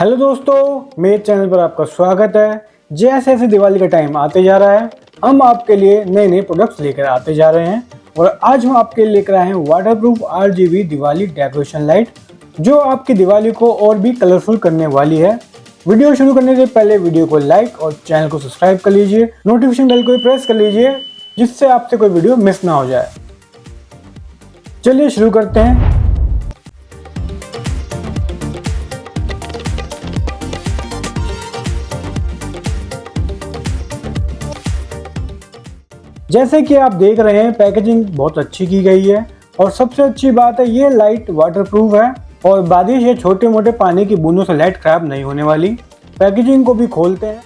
Hello दोस्तों, मेरे channel पर आपका स्वागत है। जैसे जैसे दिवाली का टाइम आते जा रहा है, हम आपके लिए नए नए प्रोडक्ट्स लेकर आते जा रहे हैं। और आज हम आपके लिए लेकर आए हैं waterproof RGB Diwali decoration light, जो आपकी दिवाली को और भी कलरफुल करने वाली है। वीडियो शुरू करने से पहले वीडियो को लाइक और चैनल को सब्सक्राइब कर लीजिए, नोटिफिकेशन बेल को भी प्रेस कर लीजिए, जिससे आपसे कोई वीडियो मिस ना हो जाए। चलिए शुरू करते हैं। जैसे कि आप देख रहे हैं, पैकेजिंग बहुत अच्छी की गई है और सबसे अच्छी बात है, ये लाइट वाटरप्रूफ है और बारिश या छोटे मोटे पानी की बूंदों से लाइट खराब नहीं होने वाली। पैकेजिंग को भी खोलते हैं।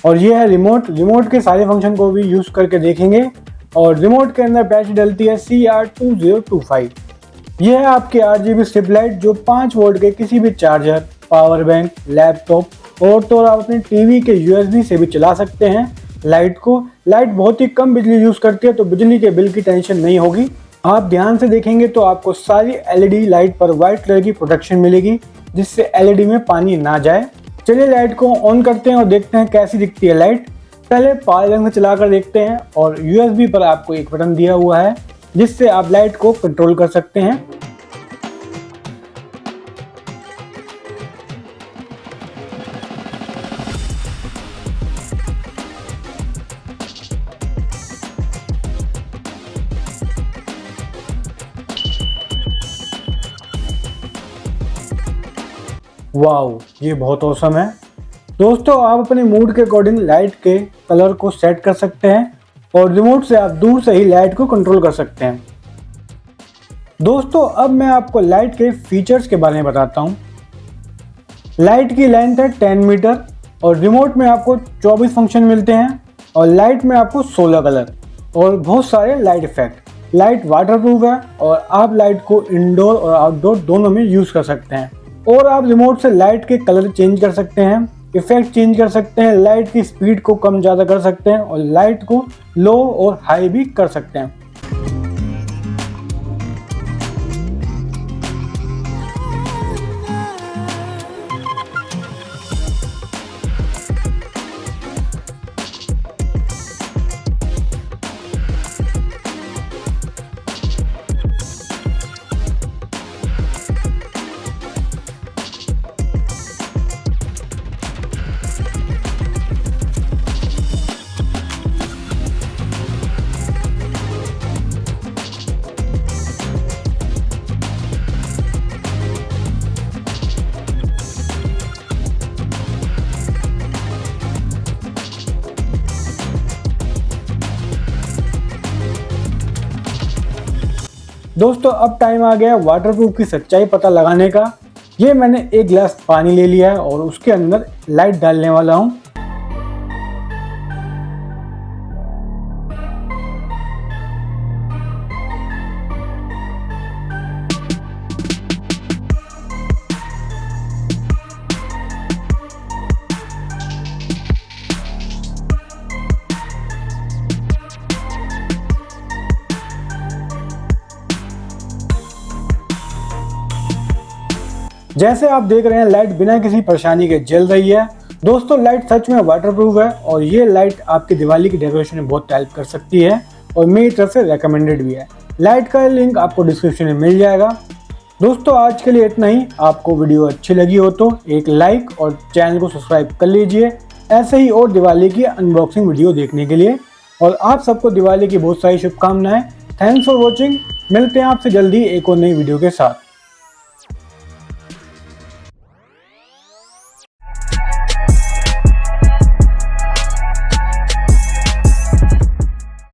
और ये है रिमोट के सारे फंक्शन को भी यूज करके देखेंगे। और रिमोट के अंदर बैटरी डलती है CR2025। यह है आपकी RGB स्ट्रिप लाइट, जो 5 वोल्ट के किसी भी चार्जर, पावर बैंक, लैपटॉप और तो आप अपने टीवी के USB से भी चला सकते हैं लाइट को। लाइट बहुत ही कम बिजली यूज करती है, तो बिजली के बिल की टेंशन नहीं होगी। आप ध्यान से देखेंगे तो आपको सारी LED लाइट पर व्हाइट कलर की प्रोटेक्शन मिलेगी, जिससे LED में पानी ना जाए। चलिए लाइट को ऑन करते हैं और देखते हैं कैसी दिखती है लाइट। पहले पावर बैंक से चलाकर देखते हैं और USB पर आपको एक बटन दिया हुआ है, जिससे आप लाइट को कंट्रोल कर सकते हैं। वाओ, ये बहुत औसम है। दोस्तों, आप अपने मूड के अकॉर्डिंग लाइट के कलर को सेट कर सकते हैं और रिमोट से आप दूर से ही लाइट को कंट्रोल कर सकते हैं। दोस्तों, अब मैं आपको लाइट के फीचर्स के बारे में बताता हूँ। लाइट की लेंथ है 10 मीटर और रिमोट में आपको 24 फंक्शन मिलते हैं और लाइट में आपको 16 कलर और बहुत सारे लाइट इफेक्ट। लाइट वाटरप्रूफ है और आप लाइट को इंडोर और आउटडोर दोनों में यूज कर सकते हैं। और आप रिमोट से लाइट के कलर चेंज कर सकते हैं, इफेक्ट चेंज कर सकते हैं, लाइट की स्पीड को कम ज़्यादा कर सकते हैं और लाइट को लो और हाई भी कर सकते हैं। दोस्तों, अब टाइम आ गया वाटरप्रूफ की सच्चाई पता लगाने का। ये मैंने एक गिलास पानी ले लिया है और उसके अंदर लाइट डालने वाला हूँ। जैसे आप देख रहे हैं, लाइट बिना किसी परेशानी के जल रही है। दोस्तों, लाइट सच में वाटरप्रूफ है और ये लाइट आपकी दिवाली की डेकोरेशन में बहुत हेल्प कर सकती है और मेरी तरफ से रेकमेंडेड भी है। लाइट का लिंक आपको डिस्क्रिप्शन में मिल जाएगा। दोस्तों, आज के लिए इतना ही। आपको वीडियो अच्छी लगी हो तो एक लाइक और चैनल को सब्सक्राइब कर लीजिए, ऐसे ही और दिवाली की अनबॉक्सिंग वीडियो देखने के लिए। और आप सबको दिवाली की बहुत सारी शुभकामनाएं। Thanks for watching. मिलते हैं आपसे जल्दी एक और नई वीडियो के साथ।